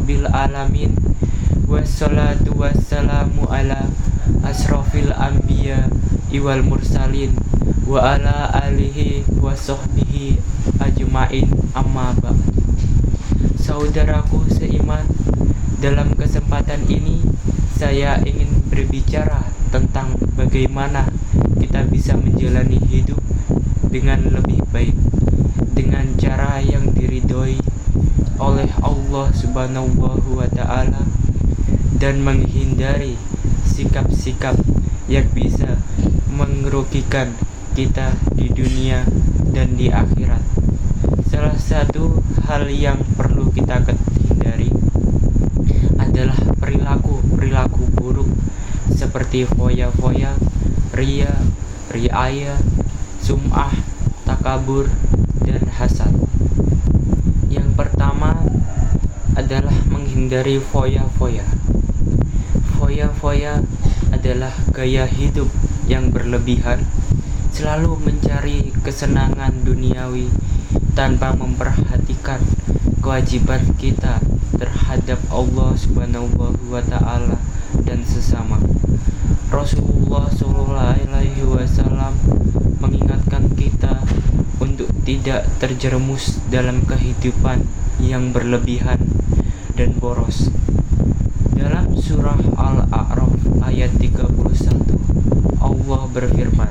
rabbil alamin. Wassalatu wassalamu ala asrofil anbiya iwal mursalin wa ala alihi wa sahbihi ajmain, amma ba'd. Saudaraku seiman, dalam kesempatan ini saya ingin berbicara tentang bagaimana kita bisa menjalani hidup dengan lebih baik, dengan cara yang diridhoi oleh Allah Subhanahu wa Ta'ala, dan menghindari sikap-sikap yang bisa merugikan kita di dunia dan di akhirat. Salah satu hal yang perlu kita hindari adalah perilaku buruk seperti foya-foya, ria, riaya, sum'ah, takabur, dan hasad. Yang pertama adalah menghindari foya-foya. Foya-foya adalah gaya hidup yang berlebihan, selalu mencari kesenangan duniawi tanpa memperhatikan kewajiban kita terhadap Allah Subhanahu wa Ta'ala dan sesama. Rasulullah SAW mengingatkan kita untuk tidak terjerumus dalam kehidupan yang berlebihan dan boros. Dalam surah Al-A'raf ayat 31, Allah berfirman,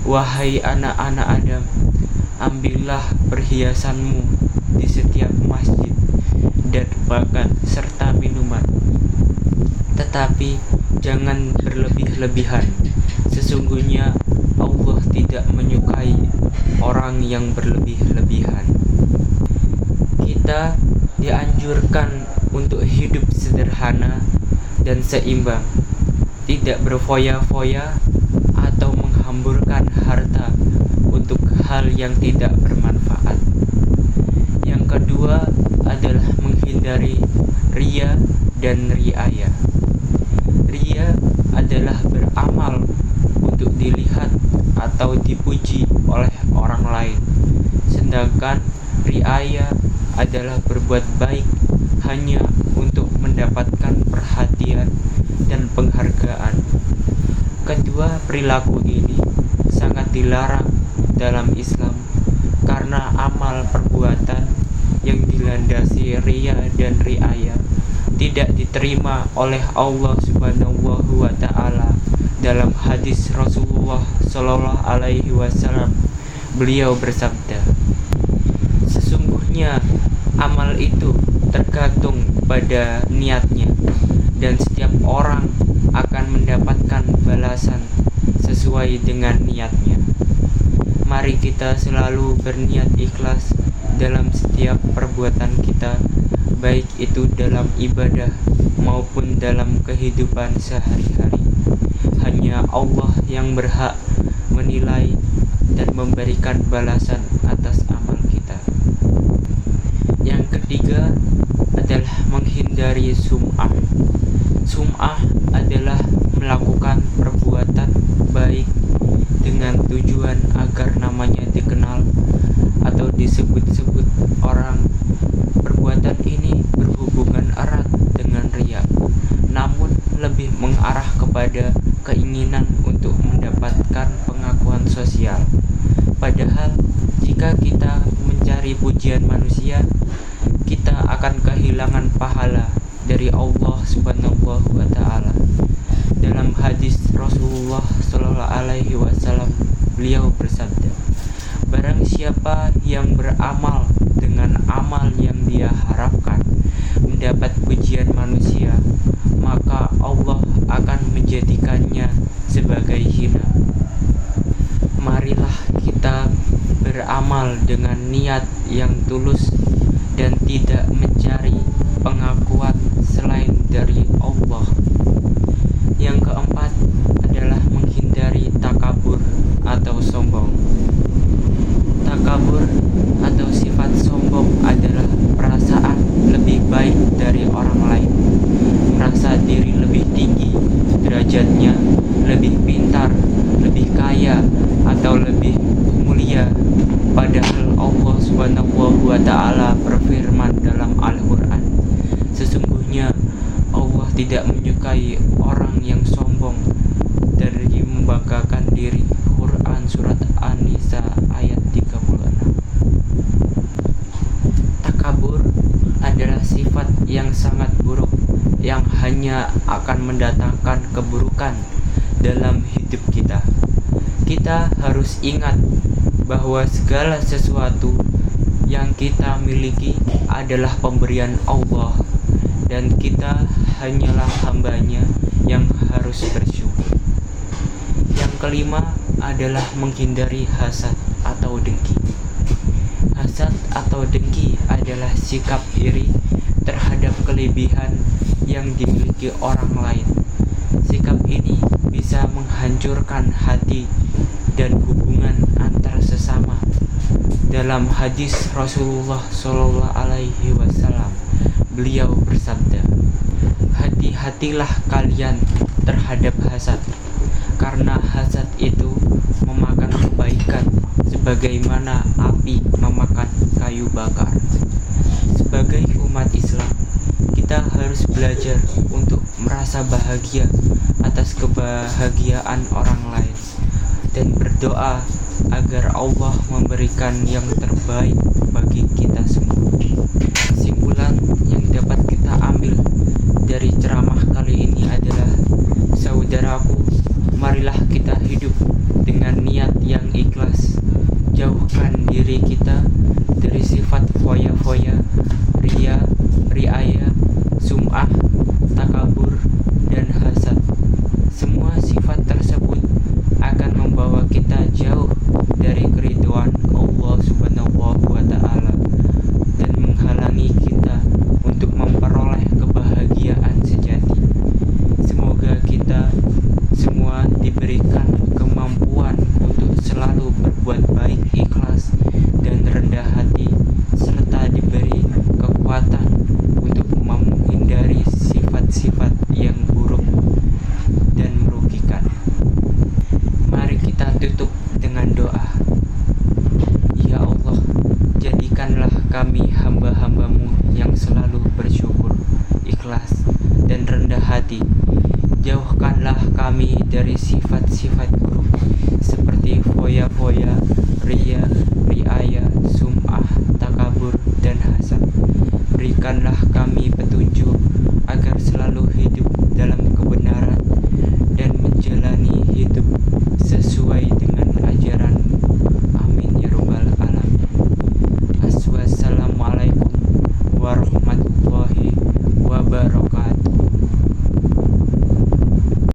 "Wahai anak-anak Adam, ambillah perhiasanmu di setiap masjid dan makan serta minuman. Tetapi jangan berlebih-lebihan. Sesungguhnya Allah tidak menyukai orang yang berlebih-lebihan." Kita dianjurkan untuk hidup sederhana dan seimbang, tidak berfoya-foya atau menghamburkan harta untuk hal yang tidak bermanfaat. Yang kedua adalah menghindari ria dan riaya. Ria adalah beramal untuk dilihat atau dipuji oleh orang lain, sedangkan riaya adalah berbuat baik hanya untuk mendapatkan perhatian dan penghargaan. Kedua perilaku ini sangat dilarang dalam Islam karena amal perbuatan yang dilandasi ria dan riaya tidak diterima oleh Allah Subhanahu wa Ta'ala. Dalam hadis Rasulullah Shallallahu Alaihi Wasallam, beliau bersabda, "Sesungguhnya amal itu tergantung pada niatnya, dan setiap orang akan mendapatkan balasan sesuai dengan niatnya." Mari kita selalu berniat ikhlas dalam setiap perbuatan kita, baik itu dalam ibadah maupun dalam kehidupan sehari-hari. Hanya Allah yang berhak menilai dan memberikan balasan atas amal kita. Yang ketiga adalah menghindari sum'ah. Sum'ah adalah melakukan perbuatan baik dengan tujuan agar namanya dikenal atau disebut-sebut orang. Perbuatan ini berhubungan erat dengan riya, namun lebih mengarah kepada keinginan untuk mendapatkan pengakuan sosial. Padahal jika kita mencari pujian manusia, kita akan kehilangan pahala dari Allah Subhanahu wa Ta'ala. Dalam hadis Rasulullah Shallallahu Alaihi Wasallam, beliau bersabda, "Barang siapa yang beramal dengan amal yang dia harapkan mendapat pujian manusia, maka Allah akan menjadikannya sebagai hina." Marilah kita beramal dengan niat yang tulus dan tidak mencari pengakuan selain dari Allah. Yang keempat adalah menghindari takabur atau sombong. Takabur atau sifat sombong adalah perasaan lebih baik dari orang lain, merasa diri lebih tinggi derajatnya, lebih pintar, lebih kaya, atau lebih mulia. Padahal Allah Subhanahu wa Ta'ala berfirman dalam Al-Quran, yang sangat buruk yang hanya akan mendatangkan keburukan dalam hidup kita. Kita harus ingat bahwa segala sesuatu yang kita miliki adalah pemberian Allah, dan kita hanyalah hambanya yang harus bersyukur. Yang kelima adalah menghindari hasad atau dengki. Hasad atau dengki adalah sikap iri terhadap kelebihan yang dimiliki orang lain. Sikap ini bisa menghancurkan hati dan hubungan antar sesama. Dalam hadis Rasulullah SAW, beliau bersabda, "Hati-hatilah kalian terhadap hasad, karena hasad itu memakan kebaikan sebagaimana api memakan kayu bakar." Sebagai umat Islam, kita harus belajar untuk merasa bahagia atas kebahagiaan orang lain dan berdoa agar Allah memberikan yang terbaik bagi kita semua. Kesimpulan yang dapat kita ambil dari ceramah kali ini adalah, saudaraku, marilah kita hidup dengan niat yang ikhlas. Jauhkan diri kita dari sifat foya-foya, ria, riaya, sum'ah, takabur, dan hasad. Semua sifat tersebut akan membawa kita jauh dari keridhaan Allah Subhanahu wa Ta'ala dan menghalangi kita untuk memperoleh kebahagiaan sejati. Semoga kita semua diberikan kemampuan untuk selalu berbuat baik, ikhlas, dan rendah hati, serta diberi kekuatan untuk menghindari sifat-sifat yang buruk dan merugikan. Mari kita tutup dengan doa. Ya Allah, jadikanlah kami hamba-hambamu yang selalu bersyukur, ikhlas, dan rendah hati. Jauhkanlah kami dari sifat-sifat buruk seperti foya-foya, ria, riaya, sum'ah, takabur, dan hasad. Berikanlah kami petunjuk agar selalu hidup dalam